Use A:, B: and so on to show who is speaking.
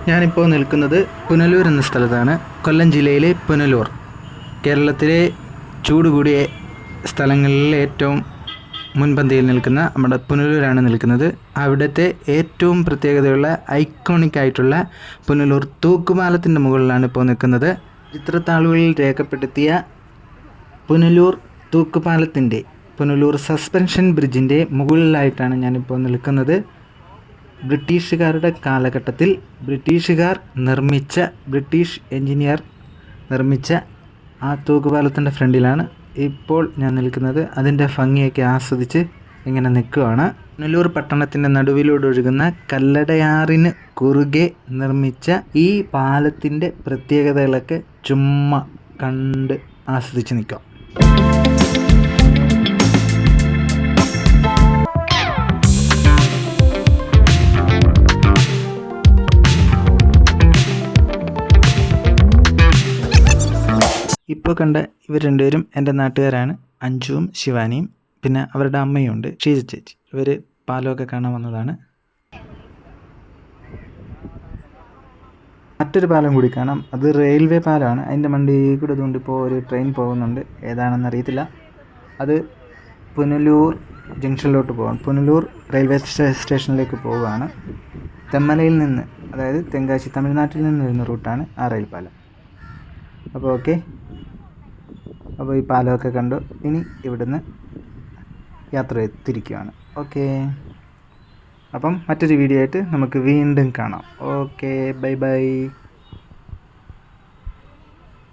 A: ഞാനിപ്പോൾ നിൽക്കുന്നത് പുനലൂർ എന്ന സ്ഥലത്താണ്. കൊല്ലം ജില്ലയിലെ പുനലൂർ. കേരളത്തിലെ ചൂട് കൂടിയ സ്ഥലങ്ങളിൽ ഏറ്റവും മുൻപന്തിയിൽ നിൽക്കുന്ന നമ്മുടെ പുനലൂരാണ് നിൽക്കുന്നത്. അവിടുത്തെ ഏറ്റവും പ്രത്യേകതയുള്ള ഐക്കോണിക് ആയിട്ടുള്ള പുനലൂർ തൂക്കുപാലത്തിൻ്റെ മുകളിലാണ് ഇപ്പോൾ നിൽക്കുന്നത്. ചിത്രത്താളുകളിൽ രേഖപ്പെടുത്തിയ പുനലൂർ തൂക്കുപാലത്തിൻ്റെ പുനലൂർ സസ്പെൻഷൻ ബ്രിഡ്ജിൻ്റെ മുകളിലായിട്ടാണ് ഞാനിപ്പോൾ നിൽക്കുന്നത്. ബ്രിട്ടീഷുകാരുടെ കാലഘട്ടത്തിൽ ബ്രിട്ടീഷ് എഞ്ചിനീയർ നിർമ്മിച്ച ആ തൂക്കുപാലത്തിൻ്റെ ഫ്രണ്ടിലാണ് ഇപ്പോൾ ഞാൻ നിൽക്കുന്നത്. അതിൻ്റെ ഭംഗിയൊക്കെ ആസ്വദിച്ച് ഇങ്ങനെ നിൽക്കുകയാണ്. പുനലൂർ പട്ടണത്തിൻ്റെ നടുവിലൂടെ ഒഴുകുന്ന കല്ലടയാറിന് കുറുകെ നിർമ്മിച്ച ഈ പാലത്തിൻ്റെ പ്രത്യേകതകളൊക്കെ ചുമ്മാ കണ്ട് ആസ്വദിച്ച് നിൽക്കാം. ഇപ്പോൾ കണ്ട ഇവർ രണ്ടുപേരും എൻ്റെ നാട്ടുകാരാണ്. അഞ്ജുവും ശിവാനിയും, പിന്നെ അവരുടെ അമ്മയുണ്ട്, ഷീജ ചേച്ചി. ഇവർ പാലമൊക്കെ കാണാൻ വന്നതാണ്. മറ്റൊരു പാലം കൂടി കാണാം. അത് റെയിൽവേ പാലമാണ്. അതിൻ്റെ മണ്ടിയിൽ കൂടെ ഇതുകൊണ്ട് ഇപ്പോൾ ഒരു ട്രെയിൻ പോകുന്നുണ്ട്. ഏതാണെന്ന് അറിയത്തില്ല. അത് പുനലൂർ ജംഗ്ഷനിലോട്ട് പോകാം. പുനലൂർ റെയിൽവേ സ്റ്റേഷനിലേക്ക് പോവുകയാണ്. തെന്മലയിൽ നിന്ന്, അതായത് തെങ്കാശി, തമിഴ്നാട്ടിൽ നിന്ന് വരുന്ന റൂട്ടാണ് ആ റെയിൽ പാലം. അപ്പോൾ ഓക്കെ, അപ്പോൾ ഈ പാലമൊക്കെ കണ്ടു. ഇനി ഇവിടുന്ന് യാത്ര തിരിക്കുകയാണ്. ഓക്കെ, അപ്പം മറ്റൊരു വീഡിയോ ആയിട്ട് നമുക്ക് വീണ്ടും കാണാം. Okay, bye bye.